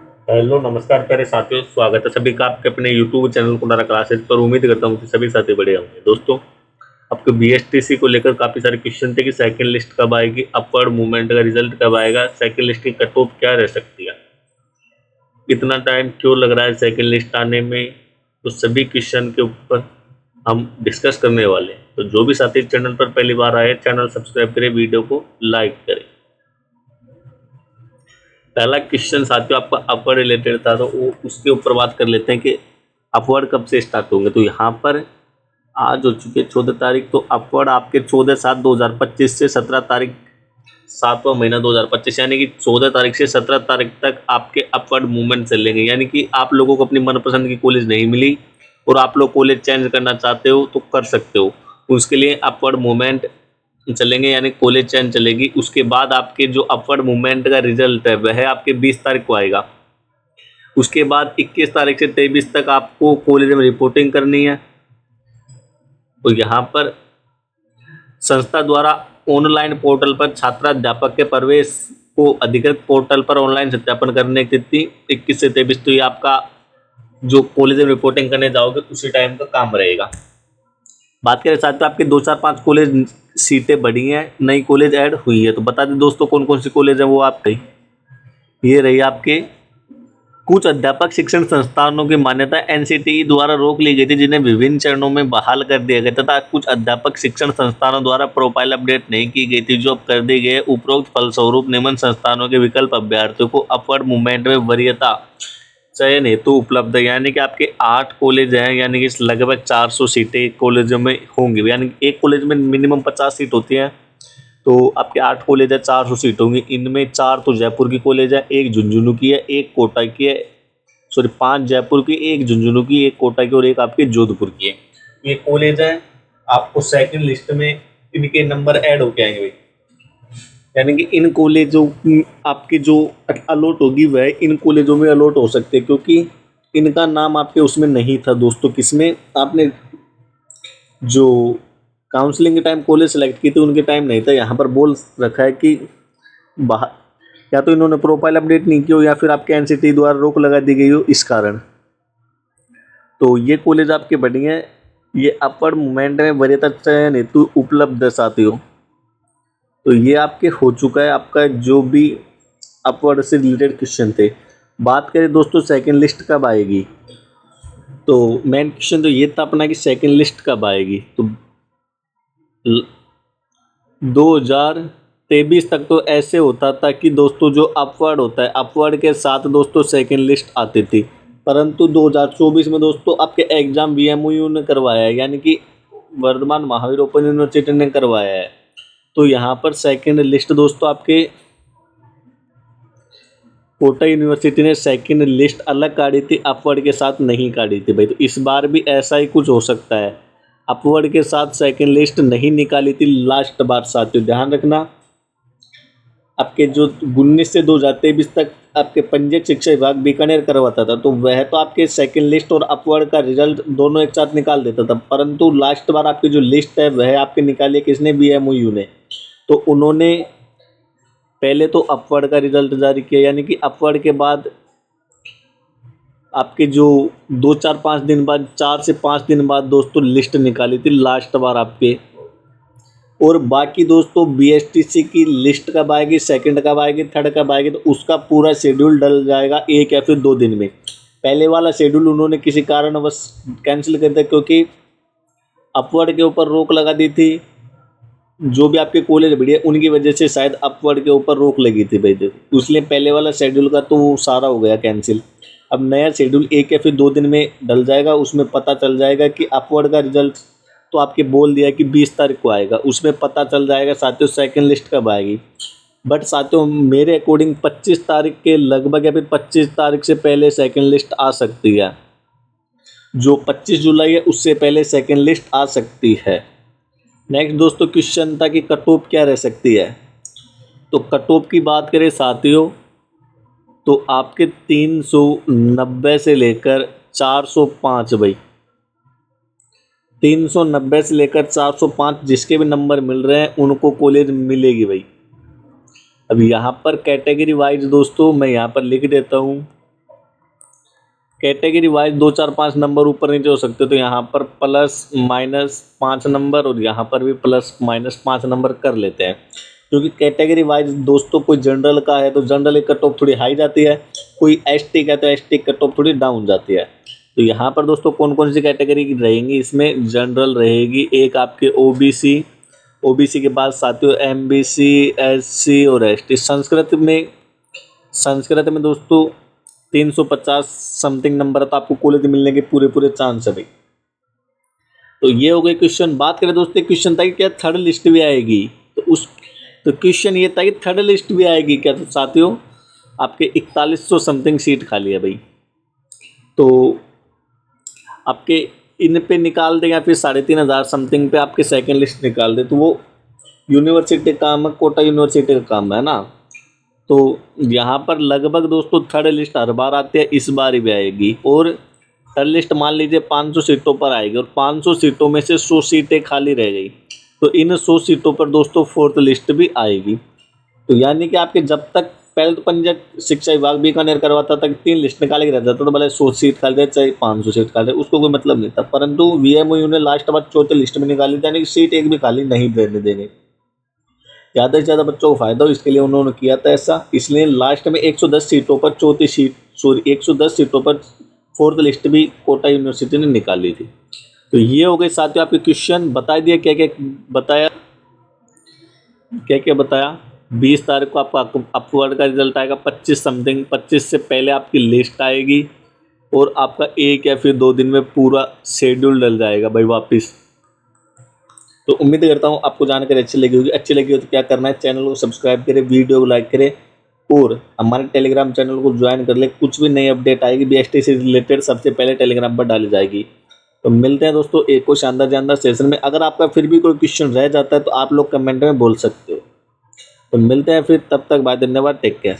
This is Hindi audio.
हेलो नमस्कार प्यारे साथियों, स्वागत है सभी का आपके अपने यूट्यूब चैनल कुंडारा क्लासेज पर। उम्मीद करता हूँ कि सभी साथी बढ़िया होंगे। दोस्तों, आपके बीएसटीसी को लेकर काफ़ी सारे क्वेश्चन थे कि सेकंड लिस्ट कब आएगी, अपवर्ड मूवमेंट का रिजल्ट कब आएगा, सेकंड लिस्ट की कट ऑफ क्या रह सकती है, इतना टाइम क्यों लग रहा है सेकंड लिस्ट आने में। तो सभी क्वेश्चन के ऊपर हम डिस्कस करने वाले हैं। तो जो भी साथी चैनल पर पहली बार आए, चैनल सब्सक्राइब करें, वीडियो को लाइक करें। पहला क्वेश्चन साथियों आपका अपवर्ड रिलेटेड था, तो वो उसके ऊपर बात कर लेते हैं कि अपवर्ड कब से स्टार्ट होंगे। तो यहाँ पर आज हो चुके 14 तारीख, तो अपवर्ड आपके 14/7/2025 से 17 तारीख 7वां महीना 2025, यानी कि 14 तारीख से 17 तारीख तक आपके अपवर्ड मूवमेंट चलेंगे। यानी कि आप लोगों को अपनी मनपसंद की कॉलेज नहीं मिली और आप लोग कॉलेज चेंज करना चाहते हो तो कर सकते हो। उसके लिए अपवर्ड मूवमेंट चलेंगे, यानी कॉलेज चेंज चलेगी। उसके बाद आपके जो अपवर्ड मूवमेंट का रिजल्ट है वह आपके 20 तारीख को आएगा। उसके बाद 21 तारीख से 23 तक आपको कॉलेज में रिपोर्टिंग करनी है। तो यहाँ पर संस्था द्वारा ऑनलाइन पोर्टल पर छात्राध्यापक के प्रवेश को अधिकृत पोर्टल पर ऑनलाइन सत्यापन करने की तिथि 21 से 23। तो ये आपका जो कॉलेज में रिपोर्टिंग करने जाओगे उसी टाइम का काम रहेगा। बात करें साथ में आपके 2 4 5 कॉलेज सीटें बढ़ी हैं, नई कॉलेज ऐड हुई है। तो बता दें दोस्तों कौन कौन सी कॉलेज है वो आपकी ये रही। आपके कुछ अध्यापक शिक्षण संस्थानों की मान्यता एनसीटीई द्वारा रोक ली गई थी, जिन्हें विभिन्न चरणों में बहाल कर दिया गया तथा कुछ अध्यापक शिक्षण संस्थानों द्वारा प्रोफाइल अपडेट नहीं की गई थी, जो अब कर दी गई। उपरोक्त फलस्वरूप निम्न संस्थानों के विकल्प अभ्यर्थियों को अपवर्ड मूवमेंट में वरीयता चयन हेतु उपलब्ध है। यानी कि आपके 8 कॉलेज हैं, यानी कि लगभग 400 सीटें कॉलेजों में होंगी। यानी एक कॉलेज में मिनिमम 50 सीट होती हैं, तो आपके 8 कॉलेज है, 400 सीट होंगी। इनमें 4 तो जयपुर की कॉलेज है, एक झुंझुनू की है, एक कोटा की है, सॉरी 5 जयपुर की, एक झुंझुनू की, एक कोटा की और एक आपके जोधपुर की है। ये कॉलेज है, आपको सेकंड लिस्ट में इनके नंबर ऐड होके आएंगे भाई। यानी कि इन कॉलेजों की आपकी जो अलॉट होगी वह इन कॉलेजों में अलॉट हो सकते हैं, क्योंकि इनका नाम आपके उसमें नहीं था दोस्तों। किसमें आपने जो काउंसलिंग के टाइम कॉलेज सेलेक्ट की थी उनके टाइम नहीं था। यहाँ पर बोल रखा है कि बाहर या तो इन्होंने प्रोफाइल अपडेट नहीं की हो या फिर आपके एनसीटी द्वारा रोक लगा दी गई हो, इस कारण। तो ये कॉलेज आपके बढ़ी हैं, ये अपवर्ड मूवमेंट में वरीयता चयन हेतु उपलब्ध है साथियों। तो ये आपके हो चुका है आपका जो भी अपवर्ड से रिलेटेड क्वेश्चन थे। बात करें दोस्तों सेकंड लिस्ट कब आएगी, तो मेन क्वेश्चन तो ये था अपना कि सेकंड लिस्ट कब आएगी। तो 2023 तक तो ऐसे होता था कि दोस्तों जो अपवर्ड होता है, अपवर्ड के साथ दोस्तों सेकंड लिस्ट आती थी। परंतु 2024 में दोस्तों आपके एग्जाम वीएमयू ने करवाया है, यानी कि वर्धमान महावीर ओपन यूनिवर्सिटी ने करवाया है। तो यहाँ पर सेकंड लिस्ट दोस्तों आपके कोटा यूनिवर्सिटी ने सेकंड लिस्ट अलग काढ़ी थी, अपवर्ड के साथ नहीं काढ़ी थी भाई। तो इस बार भी ऐसा ही कुछ हो सकता है, अपवर्ड के साथ सेकंड लिस्ट नहीं निकाली थी लास्ट बार साथियों, ध्यान रखना। आपके जो 19 से 2023 तक आपके पंजीयक शिक्षा विभाग बीकानेर करवाता था, तो वह तो आपके सेकंड लिस्ट और अपवर्ड का रिजल्ट दोनों एक साथ निकाल देता था। परंतु लास्ट बार आपकी जो लिस्ट है वह आपके निकाली किसने, बीएमयू ने। तो उन्होंने पहले तो अपवर्ड का रिजल्ट जारी किया, यानी कि अपवर्ड के बाद आपके जो 2 4 5 दिन बाद, 4 से 5 दिन बाद दोस्तों लिस्ट निकाली थी लास्ट बार आपके। और बाकी दोस्तों बीएसटीसी की लिस्ट कब आएगी, सेकंड कब आएगी, थर्ड कब आएगी, तो उसका पूरा शेड्यूल डल जाएगा 1 या फिर 2 दिन में। पहले वाला शेड्यूल उन्होंने किसी कारणवश कैंसिल कर दिया, क्योंकि अपवर्ड के ऊपर रोक लगा दी थी। जो भी आपके कॉलेज बढ़िया उनकी वजह से शायद अपवर्ड के ऊपर रोक लगी थी भाई, तो इसलिए पहले वाला शेड्यूल का तो वो सारा हो गया कैंसिल। अब नया शेड्यूल 1 या फिर 2 दिन में डल जाएगा, उसमें पता चल जाएगा कि अपवर्ड का रिजल्ट तो आपके बोल दिया कि 20 तारीख को आएगा, उसमें पता चल जाएगा साथियों सेकंड लिस्ट कब आएगी। बट साथियों मेरे अकॉर्डिंग 25 तारीख के लगभग या फिर 25 तारीख से पहले सेकंड लिस्ट आ सकती है। जो 25 जुलाई है उससे पहले सेकंड लिस्ट आ सकती है। नेक्स्ट दोस्तों क्वेश्चन था कि कट ऑफ क्या रह सकती है। तो कट ऑफ की बात करें साथियों, तो आपके 390 से लेकर 405 भाई, 390 से लेकर 405 जिसके भी नंबर मिल रहे हैं उनको कॉलेज मिलेगी भाई। अब यहाँ पर कैटेगरी वाइज दोस्तों मैं यहाँ पर लिख देता हूँ कैटेगरी वाइज 2 4 5 नंबर ऊपर नीचे हो सकते हो, तो यहाँ पर प्लस माइनस 5 नंबर और यहाँ पर भी प्लस माइनस 5 नंबर कर लेते हैं, क्योंकि कैटेगरी वाइज दोस्तों कोई जनरल का है तो जनरल की कट ऑफ थोड़ी हाई जाती है, कोई एसटी का है तो एसटी कट ऑफ थोड़ी डाउन जाती है। तो यहाँ पर दोस्तों कौन कौन सी कैटेगरी की रहेंगी, इसमें जनरल रहेगी, एक आपके ओबीसी, ओबीसी के बाद साथियों एमबीसी, एससी और एसटी। संस्कृत में दोस्तों 350 समथिंग नंबर, तो आपको कॉलेज मिलने के पूरे चांस है भाई। तो ये हो गए क्वेश्चन। बात करें दोस्तों क्वेश्चन था कि क्या थर्ड लिस्ट भी आएगी, तो क्वेश्चन ये था कि थर्ड लिस्ट भी आएगी क्या। तो साथियों आपके 4100 समथिंग सीट खाली है भाई, तो आपके इन पे निकाल दें या फिर 3500 समथिंग पे आपके सेकंड लिस्ट निकाल दे, तो वो यूनिवर्सिटी का काम है, कोटा यूनिवर्सिटी का काम है ना। तो यहाँ पर लगभग दोस्तों थर्ड लिस्ट हर बार आती है, इस बार भी आएगी, और थर्ड लिस्ट मान लीजिए 500 सीटों पर आएगी, और 500 सीटों में से 100 सीटें खाली रह गई, तो इन 100 सीटों पर दोस्तों फोर्थ लिस्ट भी आएगी। तो यानी कि आपके जब तक पहले तो पंजाब शिक्षा विभाग बीकानेर करवाता था कि 3 लिस्ट निकाले रह जाता, तो भले 100 सीट खाली रहे चाहे 500 सीट खाली रहे, उसको कोई मतलब नहीं था, परंतु वीएमओयू ने लास्ट बार चौथी लिस्ट में निकाली, यानी कि सीट एक भी खाली नहीं रहने देंगे, ज़्यादा से ज़्यादा बच्चों को फायदा हो, इसके लिए उन्होंने किया था ऐसा। इसलिए लास्ट में 110 सीटों पर 110 सीटों पर फोर्थ लिस्ट भी कोटा यूनिवर्सिटी ने निकाली थी। तो ये हो गए साथियों आपके क्वेश्चन। बता दिया क्या क्या बताया। 20 तारीख को आपका अपवर्ड का रिजल्ट आएगा, 25 से पहले आपकी लिस्ट आएगी, और आपका 1 या फिर 2 दिन में पूरा शेड्यूल डल जाएगा भाई वापस। तो उम्मीद करता हूँ आपको जानकारी अच्छी लगी होगी। अच्छी लगी हो तो क्या करना है, चैनल को सब्सक्राइब करें, वीडियो को लाइक करें, और हमारे टेलीग्राम चैनल को ज्वाइन कर ले। कुछ भी नई अपडेट आएगी बीएसटी से रिलेटेड सबसे पहले टेलीग्राम पर डाली जाएगी। तो मिलते हैं दोस्तों एक और शानदार सेशन में। अगर आपका फिर भी कोई क्वेश्चन रह जाता है तो आप लोग कमेंट में बोल सकते हो। तो मिलते हैं फिर, तब तक बाय, धन्यवाद, टेक केयर।